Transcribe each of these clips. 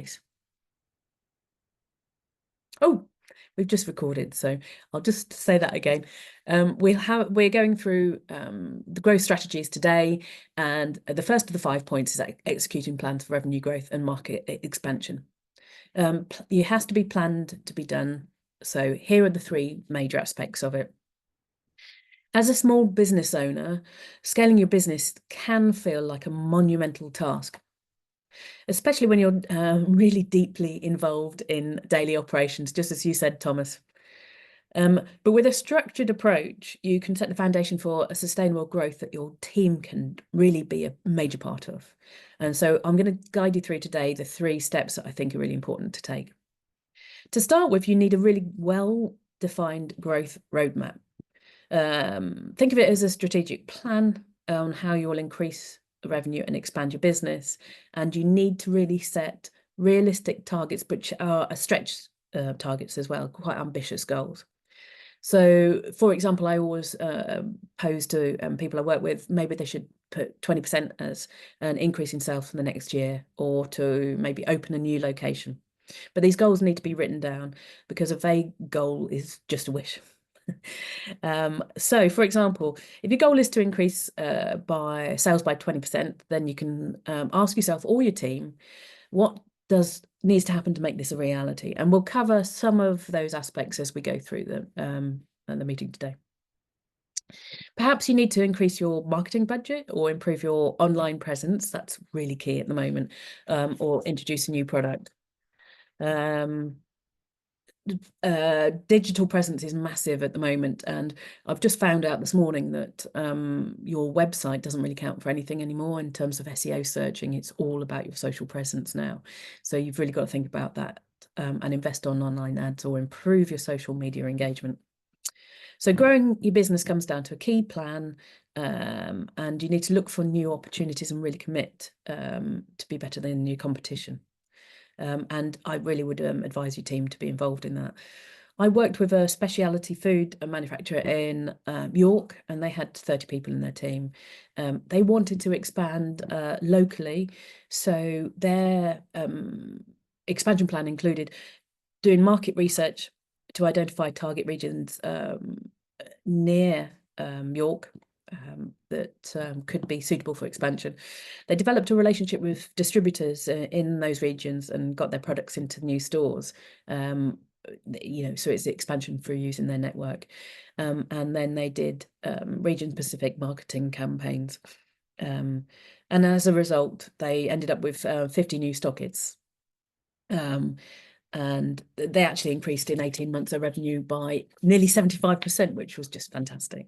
place. Oh, we've just recorded, so I'll just say that again. We're going through the growth strategies today, and the first of the 5 points is executing plans for revenue growth and market expansion. It has to be planned to be done. So here are the 3 major aspects of it. As a small business owner, scaling your business can feel like a monumental task, especially when you're really deeply involved in daily operations, just as you said, Thomas. But with a structured approach, you can set the foundation for a sustainable growth that your team can really be a major part of. And so I'm going to guide you through today the 3 steps that I think are really important to take. To start with, you need a really well-defined growth roadmap. Think of it as a strategic plan on how you will increase revenue and expand your business. And you need to really set realistic targets, which are stretch targets as well, quite ambitious goals. So, for example, I always pose to people I work with, maybe they should put 20% as an increase in sales for the next year, or to maybe open a new location. But these goals need to be written down, because a vague goal is just a wish. So, for example, if your goal is to increase by sales by 20%, then you can ask yourself or your team, what needs to happen to make this a reality? And we'll cover some of those aspects as we go through the meeting today. Perhaps you need to increase your marketing budget or improve your online presence. That's really key at the moment, or introduce a new product. Digital presence is massive at the moment, and I've just found out this morning that your website doesn't really count for anything anymore in terms of SEO searching. It's all about your social presence now. So you've really got to think about that and invest on online ads or improve your social media engagement. So growing your business comes down to a key plan, and you need to look for new opportunities and really commit to be better than your competition. And I really would advise your team to be involved in that. I worked with a specialty food manufacturer in York, and they had 30 people in their team. They wanted to expand locally, so their expansion plan included doing market research to identify target regions near York that could be suitable for expansion. They developed a relationship with distributors in those regions and got their products into new stores. So it's the expansion through using their network. And then they did region-specific marketing campaigns. And as a result, they ended up with 50 new stockists. And they actually increased in 18 months their revenue by nearly 75%, which was just fantastic.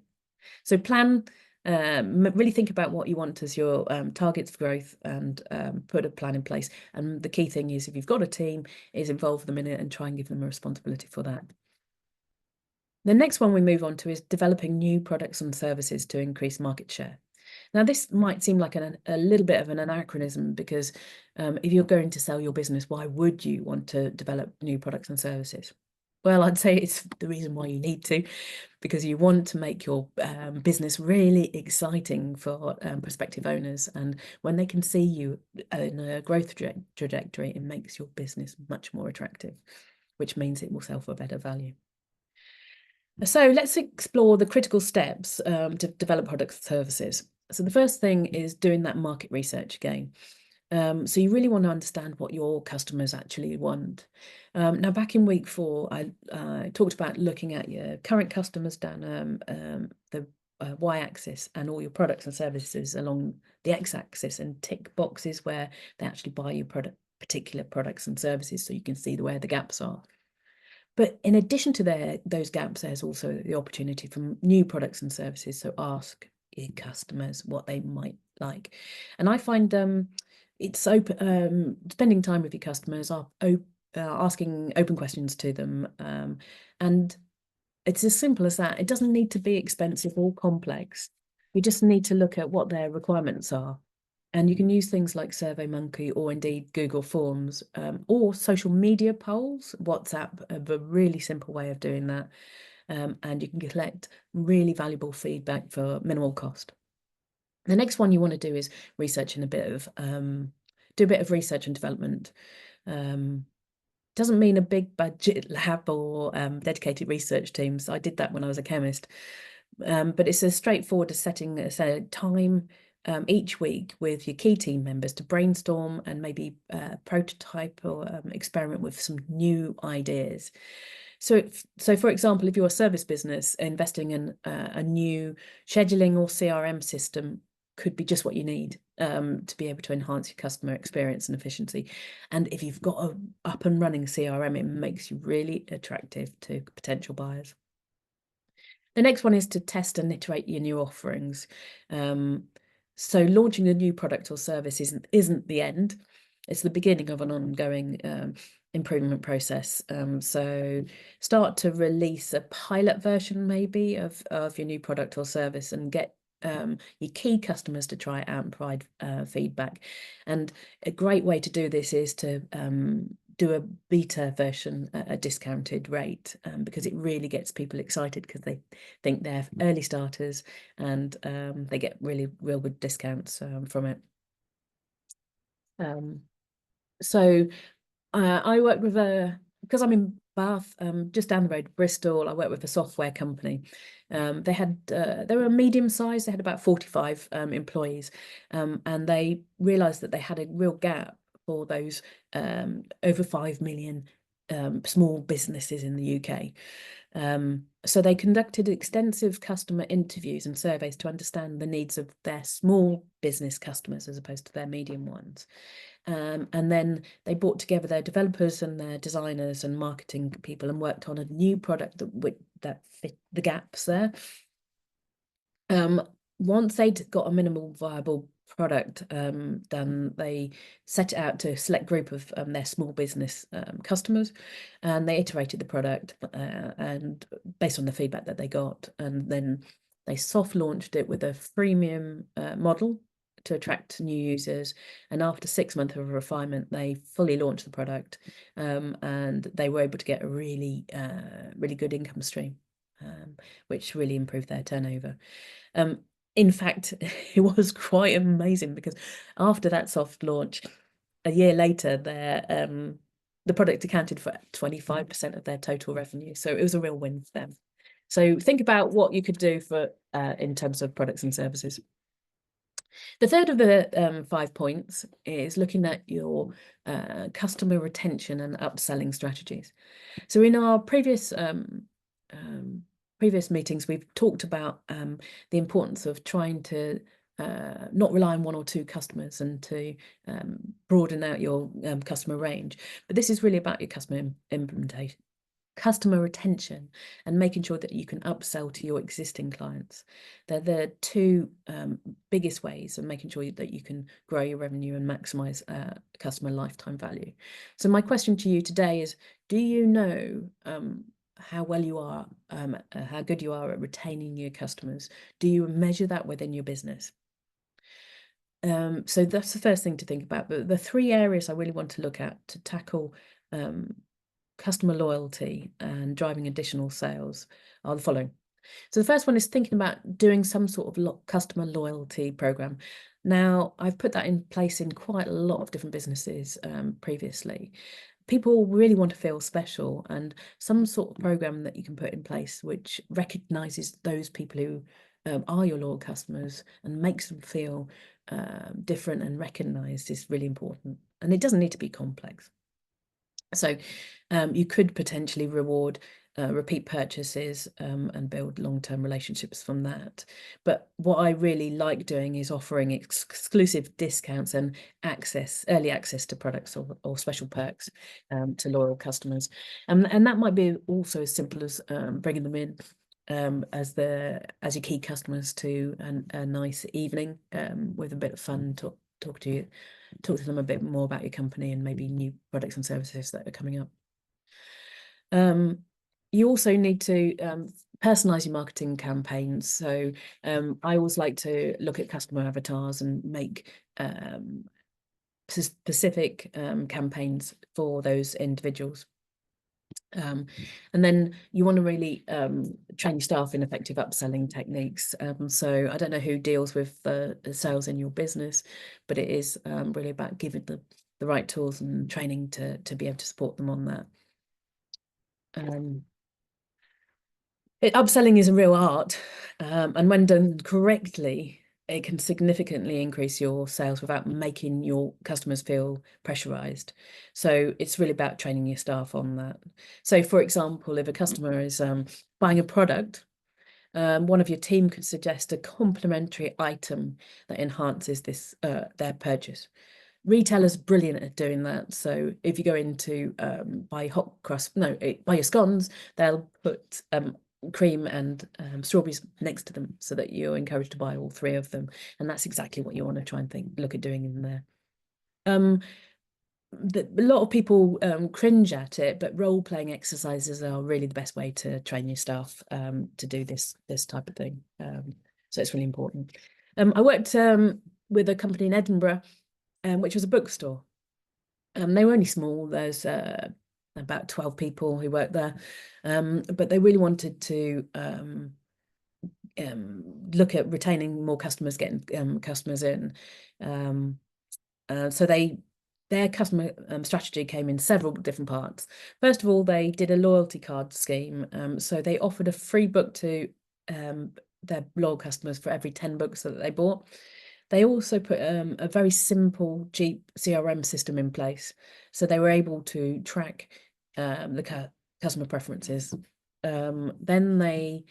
So plan, really think about what you want as your targets for growth, and put a plan in place. And the key thing is, if you've got a team, is involve them in it and try and give them a responsibility for that. The next one we move on to is developing new products and services to increase market share. Now, this might seem like a little bit of an anachronism, because if you're going to sell your business, why would you want to develop new products and services? Well, I'd say it's the reason why you need to, because you want to make your business really exciting for prospective owners. And when they can see you in a growth trajectory, it makes your business much more attractive, which means it will sell for better value. So let's explore the critical steps to develop products and services. So the first thing is doing that market research again. So you really want to understand what your customers actually want. Now, back in week 4, I talked about looking at your current customers down the y-axis, and all your products and services along the x-axis, and tick boxes where they actually buy your particular products and services, so you can see where the gaps are. But in addition to those gaps, there's also the opportunity for new products and services. So ask your customers what they might like. And I find it's spending time with your customers, asking open questions to them. And it's as simple as that. It doesn't need to be expensive or complex. We just need to look at what their requirements are. And you can use things like SurveyMonkey, or indeed Google Forms, or social media polls. WhatsApp, a really simple way of doing that. And you can collect really valuable feedback for minimal cost. The next one you want to do is research do a bit of research and development. Doesn't mean a big budget lab or dedicated research teams. I did that when I was a chemist. But it's as straightforward as setting a time each week with your key team members to brainstorm and maybe prototype or experiment with some new ideas. So for example, if you're a service business, investing in a new scheduling or CRM system could be just what you need to be able to enhance your customer experience and efficiency. And if you've got a up and running CRM, it makes you really attractive to potential buyers. The next one is to test and iterate your new offerings. So launching a new product or service isn't the end. It's the beginning of an ongoing improvement process. So start to release a pilot version maybe of your new product or service and get your key customers to try it out and provide feedback. And a great way to do this is to do a beta version at a discounted rate, because it really gets people excited because they think they're early starters and they get real good discounts from it. So I work with because I'm in Bath, just down the road, Bristol. I work with a software company. They were medium sized. They had about 45 employees, and they realised that they had a real gap for those over 5 million small businesses in the UK. So they conducted extensive customer interviews and surveys to understand the needs of their small business customers as opposed to their medium ones. And then they brought together their developers and their designers and marketing people and worked on a new product that fit the gaps there. Once they'd got a minimal viable product done, they set it out to a select group of their small business customers, and they iterated the product and based on the feedback that they got, and then they soft launched it with a freemium model to attract new users. And after 6 months of refinement, they fully launched the product, and they were able to get a really good income stream, which really improved their turnover. In fact, it was quite amazing because after that soft launch, a year later, the product accounted for 25% of their total revenue. So it was a real win for them. So think about what you could do for in terms of products and services. The third of the 5 points is looking at your customer retention and upselling strategies. So in our previous meetings, we've talked about the importance of trying to not rely on 1 or 2 customers and to broaden out your customer range. But this is really about your customer retention and making sure that you can upsell to your existing clients. They're the 2 biggest ways of making sure that you can grow your revenue and maximize customer lifetime value. So my question to you today is, do you know how well you are, how good you are at retaining your customers? Do you measure that within your business? So that's the first thing to think about. But the 3 areas I really want to look at to tackle customer loyalty and driving additional sales are the following. So the first one is thinking about doing some sort of customer loyalty program. Now, I've put that in place in quite a lot of different businesses previously. People really want to feel special, and some sort of program that you can put in place which recognises those people who are your loyal customers and makes them feel different and recognised is really important. And it doesn't need to be complex. So you could potentially reward repeat purchases and build long-term relationships from that. But what I really like doing is offering exclusive discounts and early access to products or special perks to loyal customers. And that might be also as simple as bringing them in as your key customers to a nice evening with a bit of fun, talk to them a bit more about your company and maybe new products and services that are coming up. You also need to personalize your marketing campaigns. So I always like to look at customer avatars and make specific campaigns for those individuals. And then you want to really train your staff in effective upselling techniques. So I don't know who deals with the sales in your business, but it is really about giving the right tools and training to be able to support them on that. Upselling is a real art, and when done correctly, it can significantly increase your sales without making your customers feel pressurized. So it's really about training your staff on that. So, for example, if a customer is buying a product, one of your team could suggest a complementary item that enhances this their purchase. Retailers are brilliant at doing that. So if you go into buy your scones, they'll put cream and strawberries next to them so that you're encouraged to buy all three of them. And that's exactly what you want to try and look at doing in there. A lot of people cringe at it, but role-playing exercises are really the best way to train your staff to do this type of thing. So it's really important. I worked with a company in Edinburgh, which was a bookstore. They were only small. There's about 12 people who worked there, but they really wanted to look at retaining more customers, getting customers in. So their customer strategy came in several different parts. First of all, they did a loyalty card scheme. So they offered a free book to their loyal customers for every 10 books that they bought. They also put a very simple, cheap CRM system in place. So they were able to track the customer preferences. Then they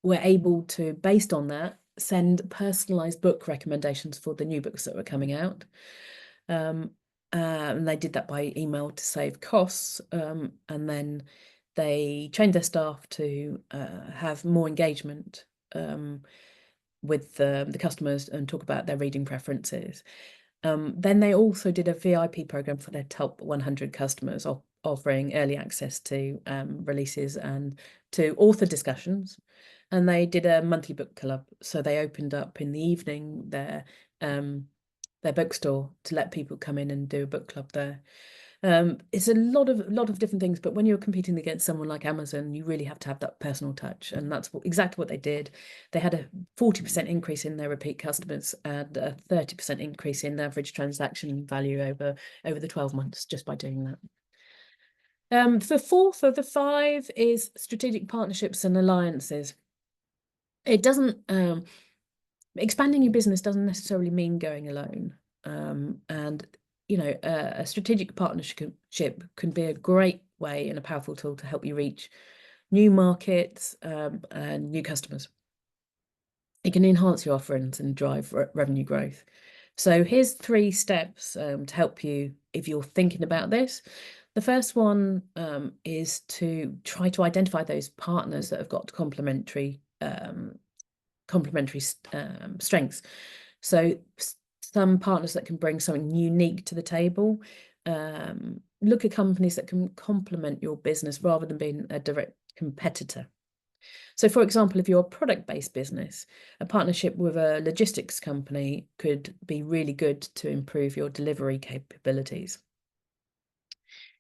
were able to, based on that, send personalized book recommendations for the new books that were coming out. And they did that by email to save costs. And then they trained their staff to have more engagement with the customers and talk about their reading preferences. Then they also did a VIP program for their top 100 customers, offering early access to releases and to author discussions. And they did a monthly book club. So they opened up in the evening their bookstore to let people come in and do a book club there. It's a lot of different things, but when you're competing against someone like Amazon, you really have to have that personal touch, and that's exactly what they did. They had a 40% increase in their repeat customers and a 30% increase in average transaction value over the 12 months just by doing that. The fourth of the 5 is strategic partnerships and alliances. It doesn't expanding your business doesn't necessarily mean going alone, and you know, a strategic partnership can be a great way and a powerful tool to help you reach new markets and new customers. It can enhance your offerings and drive revenue growth. So here's 3 steps to help you if you're thinking about this. The first one is to try to identify those partners that have got complementary strengths. So some partners that can bring something unique to the table. Look at companies that can complement your business rather than being a direct competitor. So, for example, if you're a product-based business, a partnership with a logistics company could be really good to improve your delivery capabilities.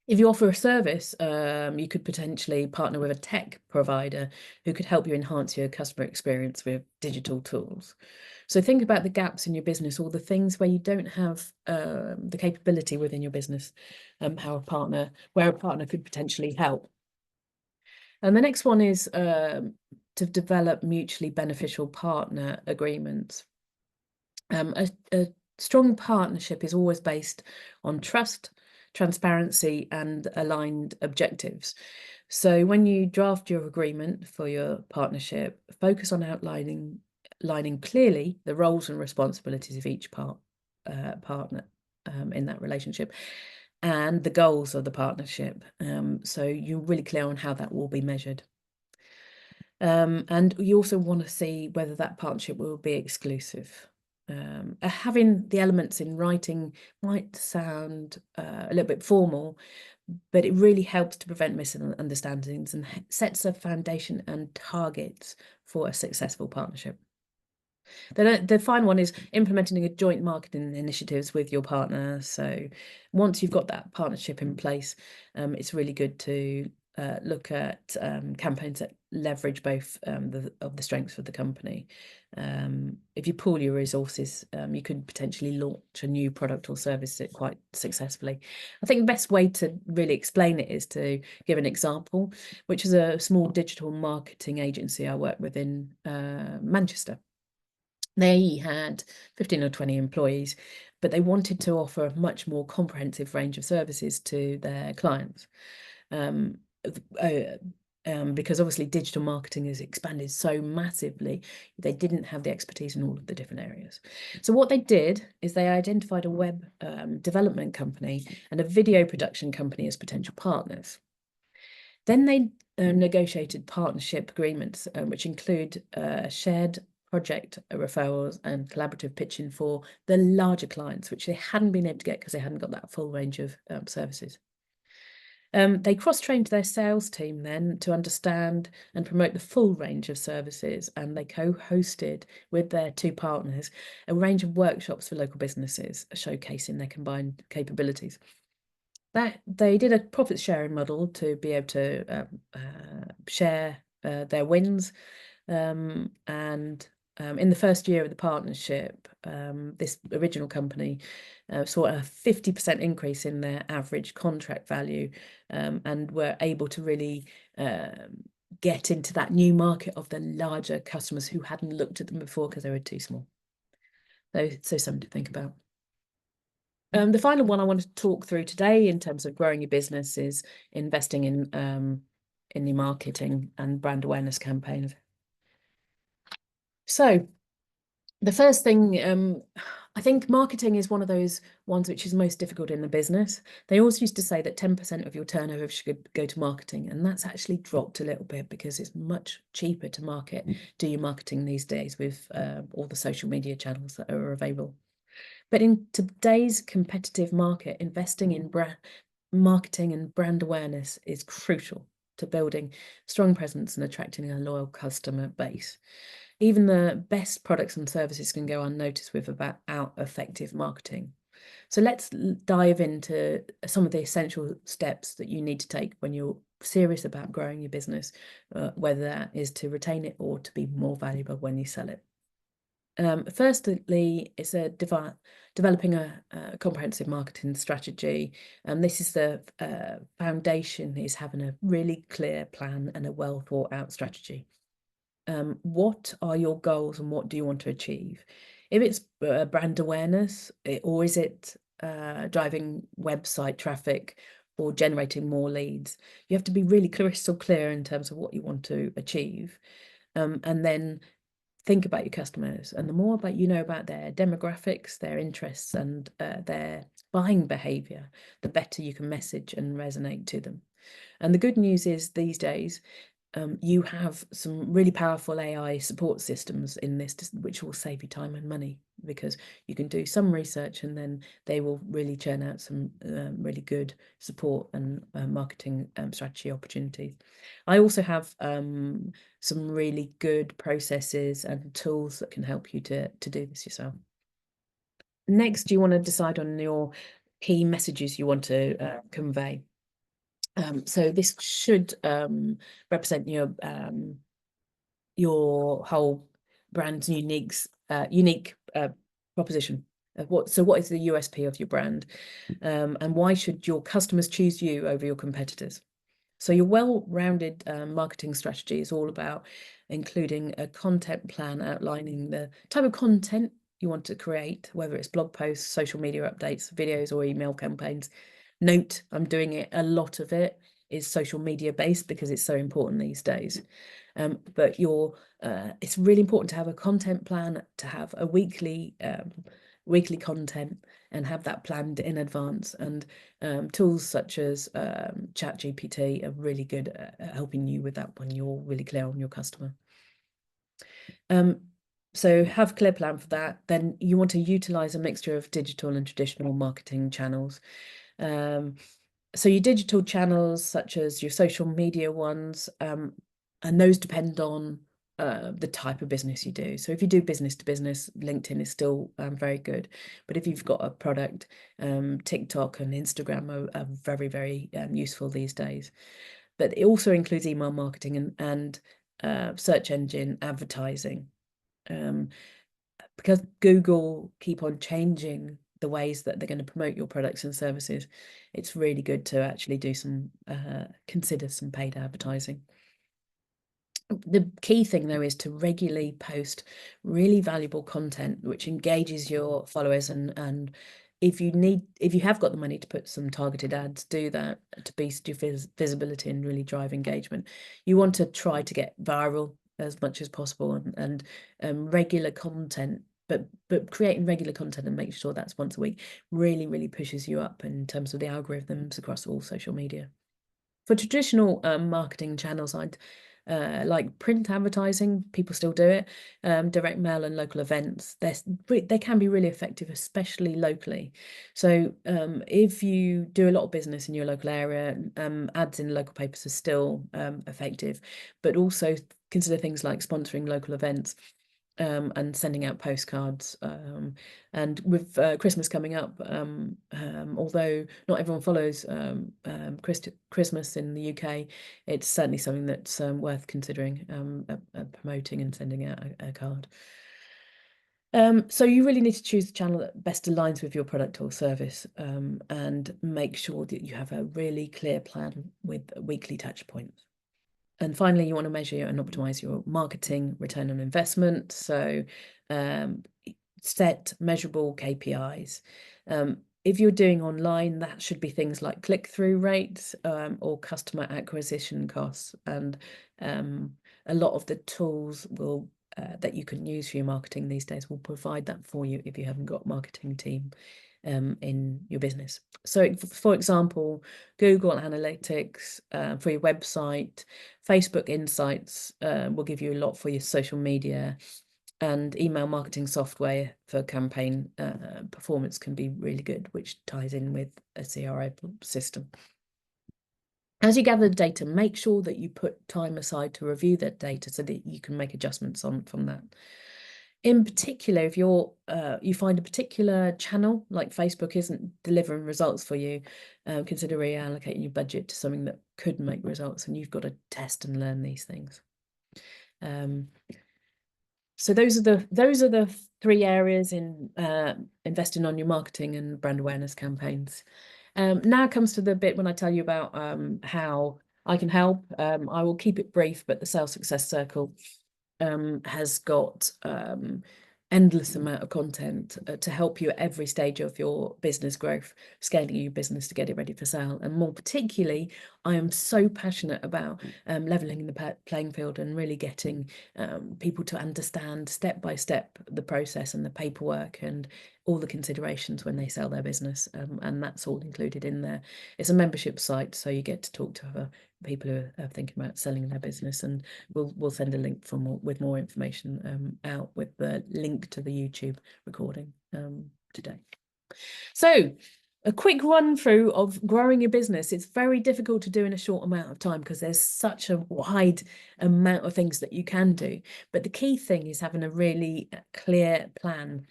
If you offer a service, you could potentially partner with a tech provider who could help you enhance your customer experience with digital tools. So think about the gaps in your business or the things where you don't have the capability within your business, where a partner could potentially help. And the next one is to develop mutually beneficial partner agreements. A strong partnership is always based on trust, transparency, and aligned objectives. So when you draft your agreement for your partnership, focus on outlining clearly the roles and responsibilities of each partner in that relationship and the goals of the partnership. So you're really clear on how that will be measured. And you also want to see whether that partnership will be exclusive. Having the elements in writing might sound a little bit formal, but it really helps to prevent misunderstandings and sets a foundation and targets for a successful partnership. The final one is implementing a joint marketing initiatives with your partner. So once you've got that partnership in place, it's really good to look at campaigns that leverage both of the strengths of the company. If you pool your resources, you could potentially launch a new product or service quite successfully. I think the best way to really explain it is to give an example, which is a small digital marketing agency I work with in Manchester. They had 15 or 20 employees, but they wanted to offer a much more comprehensive range of services to their clients. Because obviously digital marketing has expanded so massively, they didn't have the expertise in all of the different areas. So what they did is they identified a web development company and a video production company as potential partners. Then they negotiated partnership agreements, which include shared project referrals and collaborative pitching for the larger clients, which they hadn't been able to get because they hadn't got that full range of services. They cross-trained their sales team then to understand and promote the full range of services, and they co-hosted with their two partners a range of workshops for local businesses, showcasing their combined capabilities. That they did a profit sharing model to be able to share their wins, and in the first year of the partnership, this original company saw a 50% increase in their average contract value, and were able to really get into that new market of the larger customers who hadn't looked at them before because they were too small. So something to think about. The final one I want to talk through today in terms of growing your business is investing in your marketing and brand awareness campaigns. So the first thing, I think marketing is one of those ones which is most difficult in the business. They always used to say that 10% of your turnover should go to marketing, and that's actually dropped a little bit because it's much cheaper to do your marketing these days with all the social media channels that are available. But in today's competitive market, investing in marketing and brand awareness is crucial to building strong presence and attracting a loyal customer base. Even the best products and services can go unnoticed without effective marketing. So let's dive into some of the essential steps that you need to take when you're serious about growing your business, whether that is to retain it or to be more valuable when you sell it. Firstly, it's developing a comprehensive marketing strategy. This is the foundation, is having a really clear plan and a well thought out strategy. What are your goals and what do you want to achieve? If it's brand awareness, or is it driving website traffic or generating more leads, you have to be really crystal clear in terms of what you want to achieve. And then think about your customers, and the more about about their demographics, their interests, and their buying behavior, the better you can message and resonate to them. And the good news is these days, you have some really powerful AI support systems in this, which will save you time and money, because you can do some research and then they will really churn out some really good support and marketing strategy opportunities. I also have some really good processes and tools that can help you to do this yourself. Next, you want to decide on your key messages you want to convey. So this should represent your whole brand's unique proposition. What is the USP of your brand, and why should your customers choose you over your competitors? So your well-rounded marketing strategy is all about including a content plan outlining the type of content you want to create, whether it's blog posts, social media updates, videos, or email campaigns. Note, I'm doing it, a lot of it is social media based because it's so important these days. But it's really important to have a content plan, to have a weekly content, and have that planned in advance. And tools such as ChatGPT are really good at helping you with that when you're really clear on your customer. So have a clear plan for that. Then you want to utilize a mixture of digital and traditional marketing channels. So your digital channels, such as your social media ones, and those depend on the type of business you do. So if you do business to business, LinkedIn is still very good. But if you've got a product, TikTok and Instagram are very, very useful these days. But it also includes email marketing and search engine advertising. Because Google keep on changing the ways that they're going to promote your products and services, it's really good to actually do some consider some paid advertising. The key thing though is to regularly post really valuable content which engages your followers, and if you have got the money to put some targeted ads, do that to boost your visibility and really drive engagement. You want to try to get viral as much as possible, and regular content, but creating regular content and make sure that's once a week really pushes you up in terms of the algorithms across all social media. For traditional marketing channels, I'd like print advertising, people still do it, direct mail and local events. They can be really effective, especially locally. So if you do a lot of business in your local area, ads in local papers are still effective, but also consider things like sponsoring local events. And sending out postcards. And with Christmas coming up, although not everyone follows Christmas in the UK, it's certainly something that's worth considering promoting and sending out a card. So you really need to choose the channel that best aligns with your product or service, and make sure that you have a really clear plan with weekly touch points. And finally, you want to measure and optimize your marketing return on investment. So set measurable KPIs. If you're doing online, that should be things like click-through rates or customer acquisition costs. And a lot of the tools will that you can use for your marketing these days will provide that for you if you haven't got a marketing team in your business. So for example, Google Analytics for your website, Facebook Insights will give you a lot for your social media, and email marketing software for campaign performance can be really good, which ties in with a CRM system. As you gather the data, make sure that you put time aside to review that data so that you can make adjustments from that. In particular, if you find a particular channel like Facebook isn't delivering results for you, consider reallocating your budget to something that could make results, and you've got to test and learn these things. So those are the 3 areas in investing on your marketing and brand awareness campaigns. Now comes to the bit when I tell you about how I can help. I will keep it brief, but the Sales Success Circle has got endless amount of content to help you at every stage of your business growth, scaling your business to get it ready for sale. And more particularly, I am so passionate about leveling the playing field and really getting people to understand step by step the process and the paperwork and all the considerations when they sell their business, and that's all included in there. It's a membership site, so you get to talk to other people who are thinking about selling their business, and we'll send a link with more information out with the link to the YouTube recording today. So a quick run through of growing your business. It's very difficult to do in a short amount of time because there's such a wide amount of things that you can do. But the key thing is having a really clear plan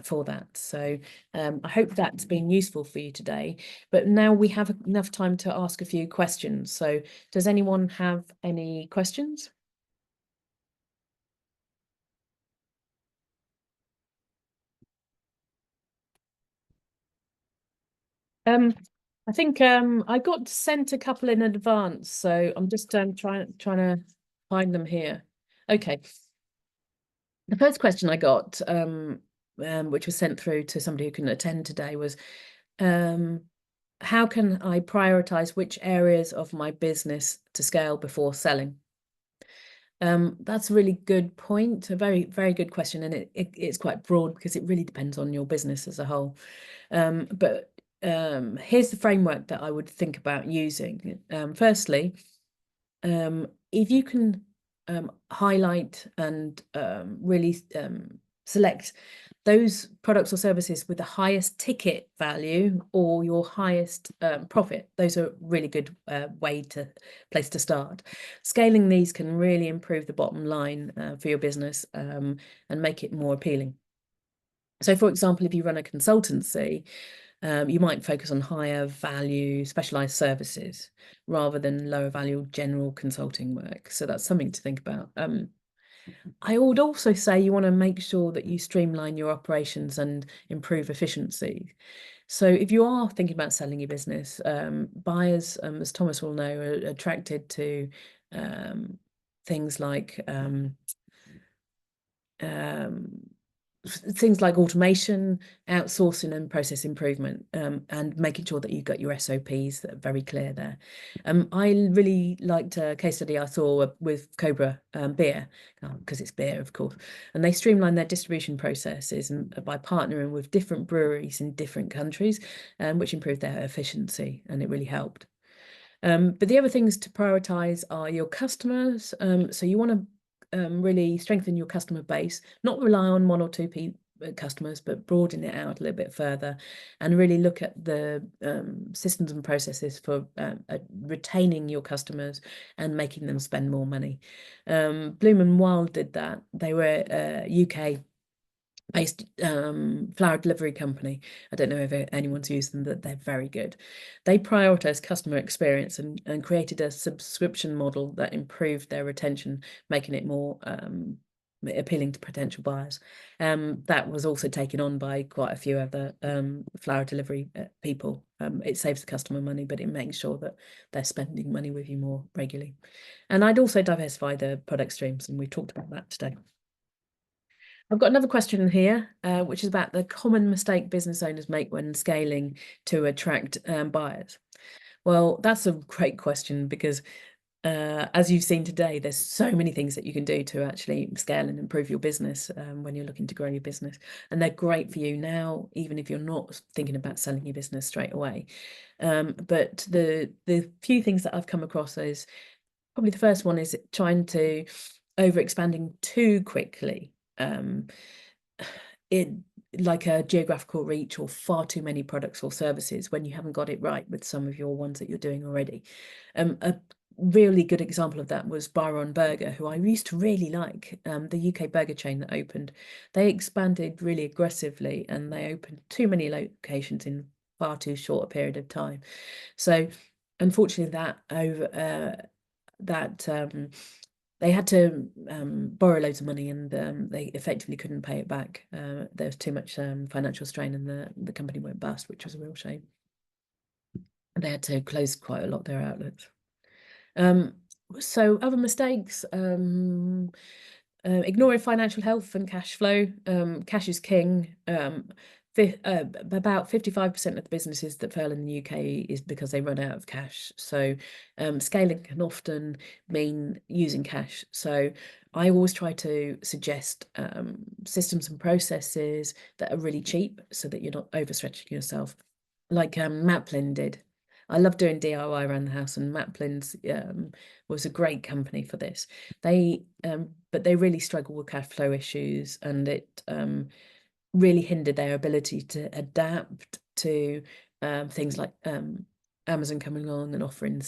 for that. So I hope that's been useful for you today. But now we have enough time to ask a few questions. So does anyone have any questions? I think I got sent a couple in advance, so I'm just trying to find them here. Okay. The first question I got, which was sent through to somebody who couldn't attend today, was how can I prioritize which areas of my business to scale before selling? That's a really good point, a very good question, and it's quite broad because it really depends on your business as a whole. But here's the framework that I would think about using. Firstly, if you can highlight and really select those products or services with the highest ticket value or your highest profit, those are a really good place to start. Scaling these can really improve the bottom line for your business and make it more appealing. So for example, if you run a consultancy, You might focus on higher value specialized services rather than lower value general consulting work. So that's something to think about. I would also say you want to make sure that you streamline your operations and improve efficiency. So if you are thinking about selling your business, buyers, as Thomas will know, are attracted to things like automation, outsourcing, and process improvement, and making sure that you've got your SOPs that are very clear there. I really liked a case study I saw with Cobra beer, because it's beer, of course, and they streamlined their distribution processes and by partnering with different breweries in different countries, which improved their efficiency, and it really helped. But the other things to prioritize are your customers. So you want to really strengthen your customer base, not rely on one or two customers, but broaden it out a little bit further, and really look at the systems and processes for retaining your customers and making them spend more money. Bloom and Wild did that. They were UK based flower delivery company. I don't know if anyone's used them, but they're very good. They prioritized customer experience and created a subscription model that improved their retention, making it more appealing to potential buyers. That was also taken on by quite a few other flower delivery people. It saves the customer money, but it makes sure that they're spending money with you more regularly. And I'd also diversify the product streams, and we talked about that today. I've got another question here, which is about the common mistake business owners make when scaling to attract buyers. Well, that's a great question because as you've seen today, there's so many things that you can do to actually scale and improve your business when you're looking to grow your business. And they're great for you now, even if you're not thinking about selling your business straight away. But the few things that I've come across is probably the first one is trying to overexpanding too quickly. It like a geographical reach or far too many products or services when you haven't got it right with some of your ones that you're doing already. A really good example of that was Byron Burger, who I used to really like, the UK burger chain that opened. They expanded really aggressively and they opened too many locations in far too short a period of time. So unfortunately they had to borrow loads of money and they effectively couldn't pay it back. There was too much financial strain and the company went bust, which was a real shame. And they had to close quite a lot of their outlets. So other mistakes, ignoring financial health and cash flow. Cash is king. About 55% of the businesses that fail in the UK is because they run out of cash. So scaling can often mean using cash. So I always try to suggest systems and processes that are really cheap so that you're not overstretching yourself, like Maplin did. I love doing DIY around the house, and Maplin's was a great company for this. But they really struggle with cash flow issues, and it really hindered their ability to adapt to things like Amazon coming along and offering the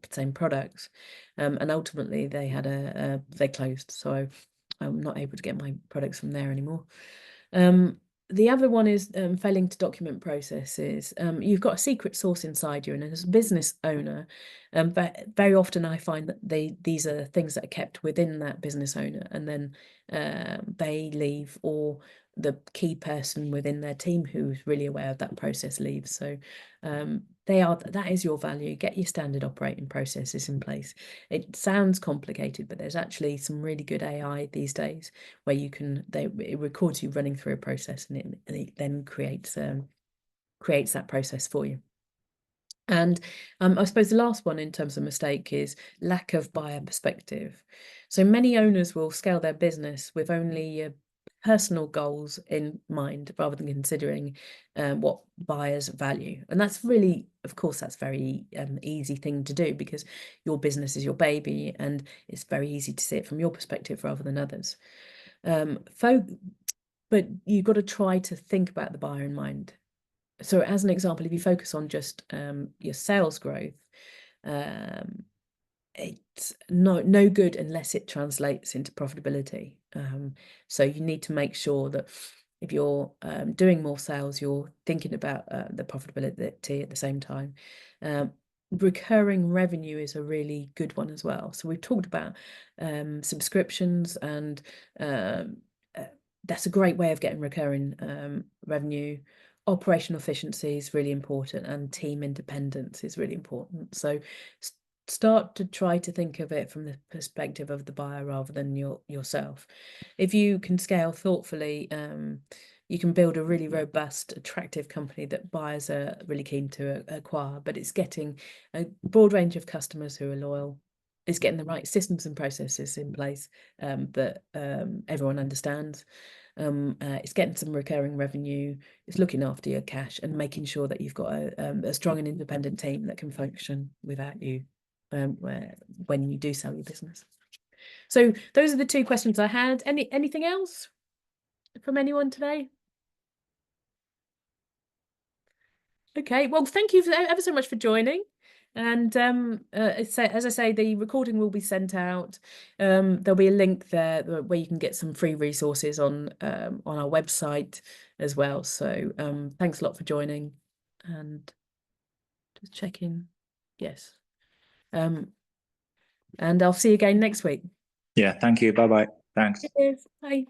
same products. And ultimately, they closed, so I'm not able to get my products from there anymore. The other one is failing to document processes. You've got a secret sauce inside you, and as a business owner, very often I find that these are things that are kept within that business owner, and then they leave, or the key person within their team who's really aware of that process leaves. So that is your value. Get your standard operating processes in place. It sounds complicated, but there's actually some really good AI these days where it records you running through a process, and it then creates that process for you. And I suppose the last one in terms of mistake is lack of buyer perspective. So many owners will scale their business with only personal goals in mind rather than considering what buyers value. And that's really, of course, that's very easy thing to do because your business is your baby and it's very easy to see it from your perspective rather than others. But you've got to try to think about the buyer in mind. So as an example, if you focus on just your sales growth, it's no good unless it translates into profitability. So you need to make sure that if you're doing more sales, you're thinking about the profitability at the same time. Recurring revenue is a really good one as well. So we've talked about subscriptions, and that's a great way of getting recurring revenue. Operational efficiency is really important, and team independence is really important. So start to try to think of it from the perspective of the buyer rather than yourself. If you can scale thoughtfully, you can build a really robust, attractive company that buyers are really keen to acquire, but it's getting a broad range of customers who are loyal. It's getting the right systems and processes in place that everyone understands. It's getting some recurring revenue. It's looking after your cash and making sure that you've got a strong and independent team that can function without you when you do sell your business. So those are the two questions I had. Anything else from anyone today? Okay, well, thank you ever so much for joining. And as I say, the recording will be sent out. There'll be a link there where you can get some free resources on our website as well. So thanks a lot for joining, and just checking. Yes. And I'll see you again next week. Yeah, thank you. Bye-bye. Thanks. Cheers. Bye.